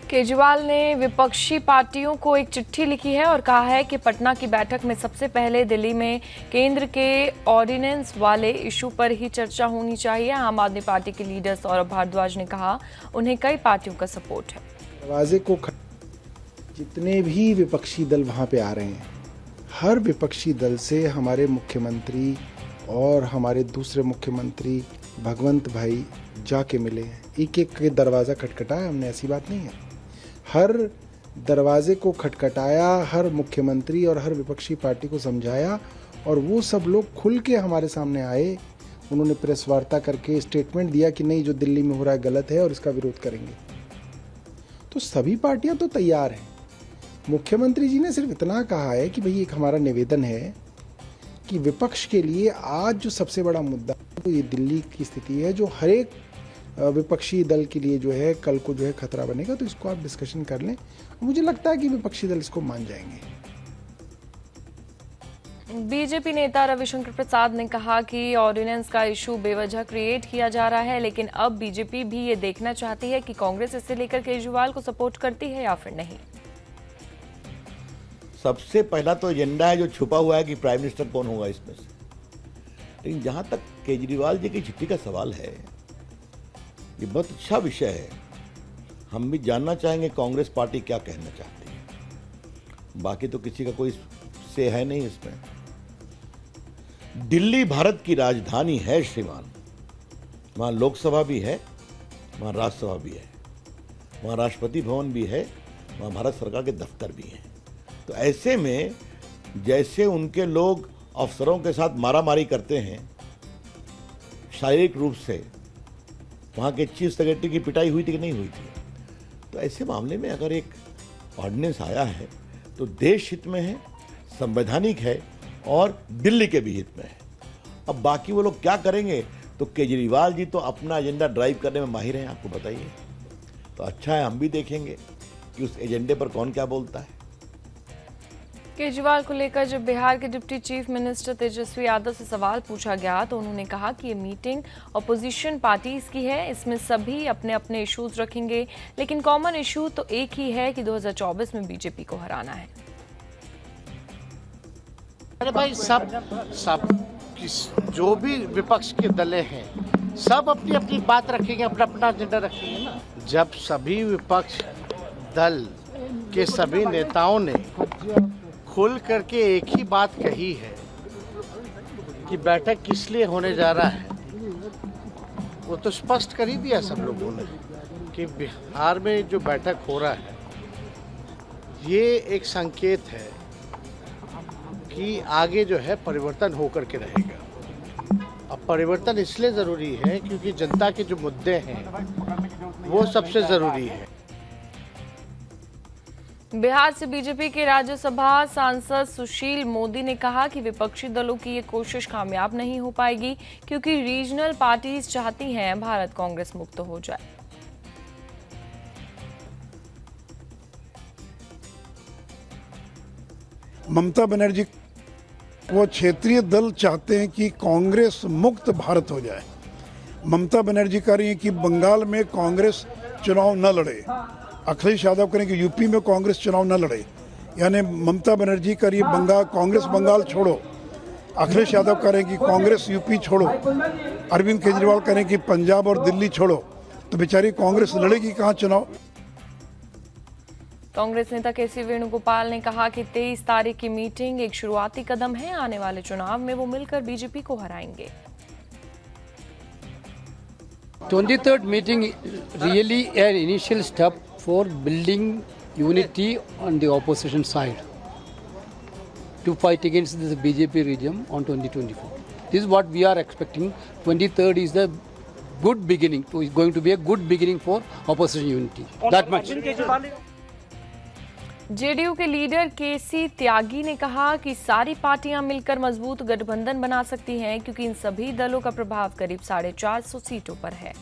केजरीवाल ने विपक्षी पार्टियों को एक चिट्ठी लिखी है और कहा है कि पटना की बैठक में सबसे पहले दिल्ली में केंद्र के ऑर्डिनेंस वाले इशू पर ही चर्चा होनी चाहिए। आम आदमी पार्टी के लीडर सौरभ भारद्वाज ने कहा उन्हें कई पार्टियों का सपोर्ट है। दरवाजे को जितने भी विपक्षी दल वहां पे आ रहे हैं, हर विपक्षी दल से हमारे मुख्यमंत्री और हमारे दूसरे मुख्यमंत्री भगवंत भाई जाके मिले हैं। एक एक के दरवाज़ा खटखटाया हमने, ऐसी बात नहीं है। हर दरवाजे को खटखटाया, हर मुख्यमंत्री और हर विपक्षी पार्टी को समझाया और वो सब लोग खुल के हमारे सामने आए। उन्होंने प्रेस वार्ता करके स्टेटमेंट दिया कि नहीं, जो दिल्ली में हो रहा है गलत है और इसका विरोध करेंगे। तो सभी पार्टियां तो तैयार हैं। मुख्यमंत्री जी ने सिर्फ इतना कहा है कि भाई एक हमारा निवेदन है कि विपक्ष के लिए आज जो सबसे बड़ा मुद्दा तो ये दिल्ली की स्थिति है, जो हर एक विपक्षी दल के लिए जो है कल को जो है खतरा बनेगा। तो इसको आप डिस्कशन कर लें। मुझे लगता है कि विपक्षी दल इसको मान जाएंगे। बीजेपी नेता रविशंकर प्रसाद ने कहा कि ऑर्डिनेंस का इशू बेवजह क्रिएट किया जा रहा है, लेकिन अब बीजेपी भी ये देखना चाहती है कि कांग्रेस इसे लेकर केजरीवाल को सपोर्ट करती है या फिर नहीं। सबसे पहला तो एजेंडा है जो छुपा हुआ है कि प्राइम मिनिस्टर कौन होगा इसमें से। लेकिन जहां तक केजरीवाल जी की चिट्ठी का सवाल है, ये बहुत अच्छा विषय है। हम भी जानना चाहेंगे कांग्रेस पार्टी क्या कहना चाहती है। बाकी तो किसी का कोई से है नहीं इसमें। दिल्ली भारत की राजधानी है श्रीमान। वहां लोकसभा भी है, वहां राज्यसभा भी है, वहां राष्ट्रपति भवन भी है, वहां भारत सरकार के दफ्तर भी हैं। तो ऐसे में जैसे उनके लोग अफसरों के साथ मारामारी करते हैं शारीरिक रूप से, वहाँ के चीफ सेक्रेटरी की पिटाई हुई थी कि नहीं हुई थी। तो ऐसे मामले में अगर एक ऑर्डिनेंस आया है तो देश हित में है, संवैधानिक है और दिल्ली के भी हित में है। अब बाकी वो लोग क्या करेंगे, तो केजरीवाल जी तो अपना एजेंडा ड्राइव करने में माहिर हैं, आपको बताइए। तो अच्छा है, हम भी देखेंगे कि उस एजेंडे पर कौन क्या बोलता है। केजरीवाल को लेकर जब बिहार के deputy chief minister Tejashwi Yadav से सवाल पूछा गया तो उन्होंने कहा कि ये मीटिंग अपोजिशन पार्टीज की है, इसमें सभी अपने अपने इश्यूज रखेंगे, लेकिन कॉमन इशू तो एक ही है कि 2024 में बीजेपी को हराना है। अरे भाई, सब जो भी विपक्ष के दलें हैं सब अपनी अपनी बात रखेंगे, अपना अपना एजेंडा रखेंगे ना। जब सभी विपक्ष दल के सभी नेताओं ने खुल करके एक ही बात कही है कि बैठक किस लिए होने जा रहा है, वो तो स्पष्ट कर ही दिया सब लोगों ने कि बिहार में जो बैठक हो रहा है ये एक संकेत है कि आगे जो है परिवर्तन होकर के रहेगा। अब परिवर्तन इसलिए ज़रूरी है क्योंकि जनता के जो मुद्दे हैं वो सबसे ज़रूरी है। बिहार से बीजेपी के राज्यसभा सांसद सुशील मोदी ने कहा कि विपक्षी दलों की ये कोशिश कामयाब नहीं हो पाएगी क्योंकि रीजनल पार्टीज चाहती हैं भारत कांग्रेस मुक्त हो जाए। ममता बनर्जी वो क्षेत्रीय दल चाहते हैं कि कांग्रेस मुक्त भारत हो जाए। ममता बनर्जी कह रही है कि बंगाल में कांग्रेस चुनाव न लड़े, अखिलेश यादव करें कि यूपी में कांग्रेस चुनाव न लड़े। यानी ममता बनर्जी कह रही है बंगाल कांग्रेस बंगाल छोड़ो, अखिलेश यादव कह रहे हैं कि कांग्रेस यूपी छोड़ो, अरविंद केजरीवाल कह रहे हैं कि पंजाब और दिल्ली छोड़ो। तो बेचारी कांग्रेस लड़ेगी कहाँ चुनाव। कांग्रेस नेता केसी वेणुगोपाल ने कहा कि 23 तारीख की मीटिंग एक शुरुआती कदम है, आने वाले चुनाव में वो मिलकर बीजेपी को हराएंगे। 23rd meeting really an initial step for building unity on the opposition side to fight against the BJP regime on 2024. This is what we are expecting. 23rd is the good beginning. It's going to be a good beginning for opposition unity. That much. JDU के leader केसी त्यागी ने कहा कि सारी पार्टियां मिलकर मजबूत गठबंधन बना सकती हैं क्योंकि इन सभी दलों का प्रभाव करीब 450 सीटों पर है।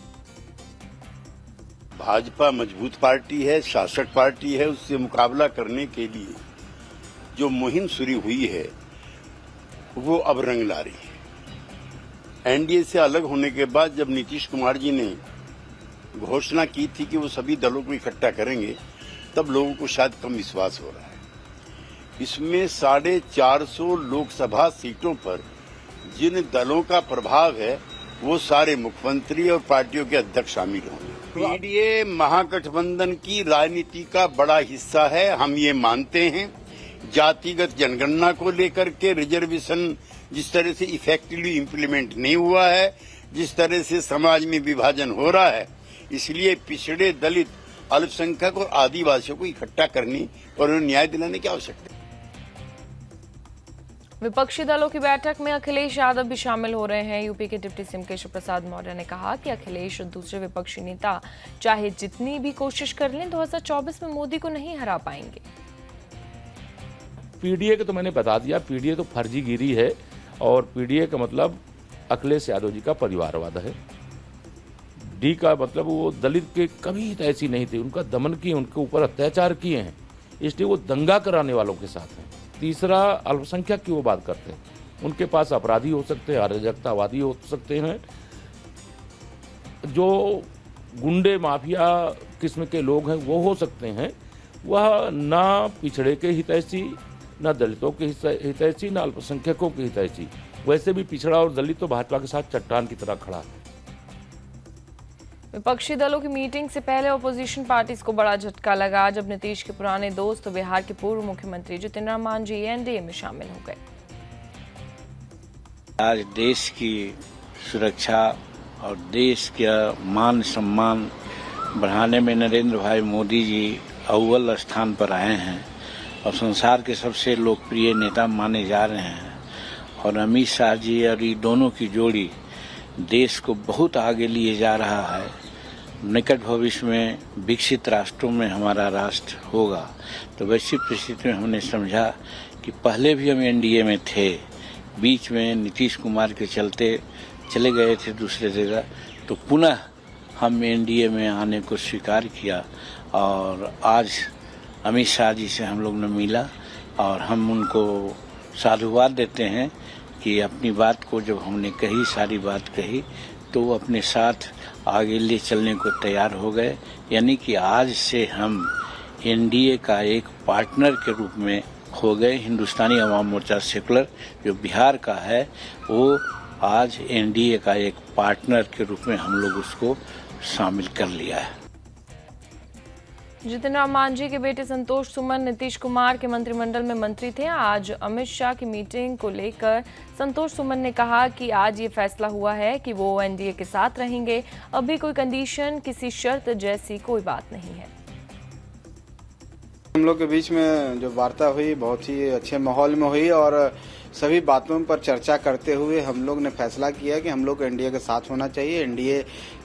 भाजपा मजबूत पार्टी है, शासक पार्टी है। उससे मुकाबला करने के लिए जो मुहिम शुरू हुई है वो अब रंग ला रही है। एनडीए से अलग होने के बाद जब नीतीश कुमार जी ने घोषणा की थी कि वो सभी दलों को इकट्ठा करेंगे, तब लोगों को शायद कम विश्वास हो रहा है। इसमें 450 लोकसभा सीटों पर जिन दलों का प्रभाव है वो सारे मुख्यमंत्री और पार्टियों के अध्यक्ष शामिल होंगे। पीडीए महागठबंधन की राजनीति का बड़ा हिस्सा है, हम ये मानते हैं। जातिगत जनगणना को लेकर के रिजर्वेशन जिस तरह से इफेक्टिवली इम्प्लीमेंट नहीं हुआ है, जिस तरह से समाज में विभाजन हो रहा है, इसलिए पिछड़े, दलित, अल्पसंख्यक और आदिवासियों को इकट्ठा करने और उन्हें न्याय दिलाने की आवश्यकता है। विपक्षी दलों की बैठक में अखिलेश यादव भी शामिल हो रहे हैं। यूपी के डिप्टी सीएम केशव प्रसाद मौर्य ने कहा कि अखिलेश और दूसरे विपक्षी नेता चाहे जितनी भी कोशिश कर लें 2024 में मोदी को नहीं हरा पाएंगे। पीडीए का तो मैंने बता दिया, पीडीए तो फर्जीगिरी है और पीडीए का मतलब अखिलेश यादव जी का परिवारवाद है। डी का मतलब वो दलित के कभी ऐसी नहीं थी, उनका दमन किए, उनके ऊपर अत्याचार किए हैं, इसलिए वो दंगा कराने वालों के साथ हैं। तीसरा, अल्पसंख्यक की वो बात करते हैं, उनके पास अपराधी हो सकते हैं, अराजकतावादी हो सकते हैं, जो गुंडे माफिया किस्म के लोग हैं वो हो सकते हैं। वह ना पिछड़े के हितैषी, ना दलितों के हितैषी, ना अल्पसंख्यकों के हितैषी। वैसे भी पिछड़ा और दलित तो भाजपा के साथ चट्टान की तरह खड़ा है। विपक्षी दलों की मीटिंग से पहले ऑपोजिशन पार्टीज को बड़ा झटका लगा जब नीतीश के पुराने दोस्त बिहार के पूर्व मुख्यमंत्री जितिन राम मांझी एनडीए में शामिल हो गए। आज देश की सुरक्षा और देश का मान सम्मान बढ़ाने में नरेंद्र भाई मोदी जी अव्वल स्थान पर आए हैं और संसार के सबसे लोकप्रिय नेता माने जा रहे हैं। और अमित शाह जी और ये दोनों की जोड़ी देश को बहुत आगे लिए जा रहा है। निकट भविष्य में विकसित राष्ट्रों में हमारा राष्ट्र होगा। तो वैसी परिस्थिति में हमने समझा कि पहले भी हम एनडीए में थे, बीच में नीतीश कुमार के चलते चले गए थे दूसरे जगह, तो पुनः हम एनडीए में आने को स्वीकार किया। और आज अमित शाह जी से हम लोग ने मिला और हम उनको साधुवाद देते हैं कि अपनी बात को जब हमने कही, सारी बात कही, तो वो अपने साथ आगे ले चलने को तैयार हो गए। यानी कि आज से हम एनडीए का एक पार्टनर के रूप में हो गए। हिंदुस्तानी अवाम मोर्चा सेकुलर जो बिहार का है वो आज एनडीए का एक पार्टनर के रूप में हम लोग उसको शामिल कर लिया है। जितिन राम मांझी के बेटे संतोष सुमन नीतीश कुमार के मंत्रिमंडल में मंत्री थे। आज अमित शाह की मीटिंग को लेकर संतोष सुमन ने कहा कि आज ये फैसला हुआ है कि वो एनडीए के साथ रहेंगे। अभी कोई कंडीशन, किसी शर्त जैसी कोई बात नहीं है। हम लोग के बीच में जो वार्ता हुई बहुत ही अच्छे माहौल में हुई और सभी बातों पर चर्चा करते हुए हम लोग ने फैसला किया कि हम लोग एनडीए के साथ होना चाहिए। एनडीए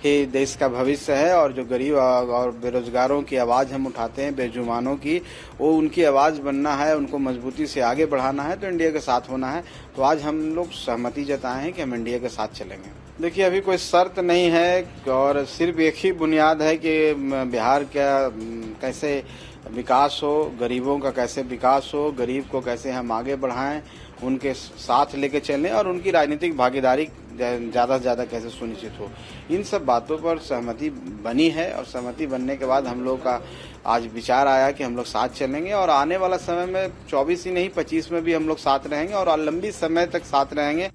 ही देश का भविष्य है और जो गरीब और बेरोजगारों की आवाज़ हम उठाते हैं, बेजुबानों की, वो उनकी आवाज़ बनना है, उनको मजबूती से आगे बढ़ाना है, तो एनडीए के साथ होना है। तो आज हम लोग सहमति जताए हैं कि हम एनडीए के साथ चलेंगे। देखिए, अभी कोई शर्त नहीं है और सिर्फ एक ही बुनियाद है कि बिहार का कैसे विकास हो, गरीबों का कैसे विकास हो, गरीब को कैसे हम आगे बढ़ाएं, उनके साथ लेके चलें और उनकी राजनीतिक भागीदारी ज़्यादा से ज़्यादा कैसे सुनिश्चित हो। इन सब बातों पर सहमति बनी है और सहमति बनने के बाद हम लोग का आज विचार आया कि हम लोग साथ चलेंगे और आने वाला समय में 24 ही नहीं 25 में भी हम लोग साथ रहेंगे और लंबी समय तक साथ रहेंगे।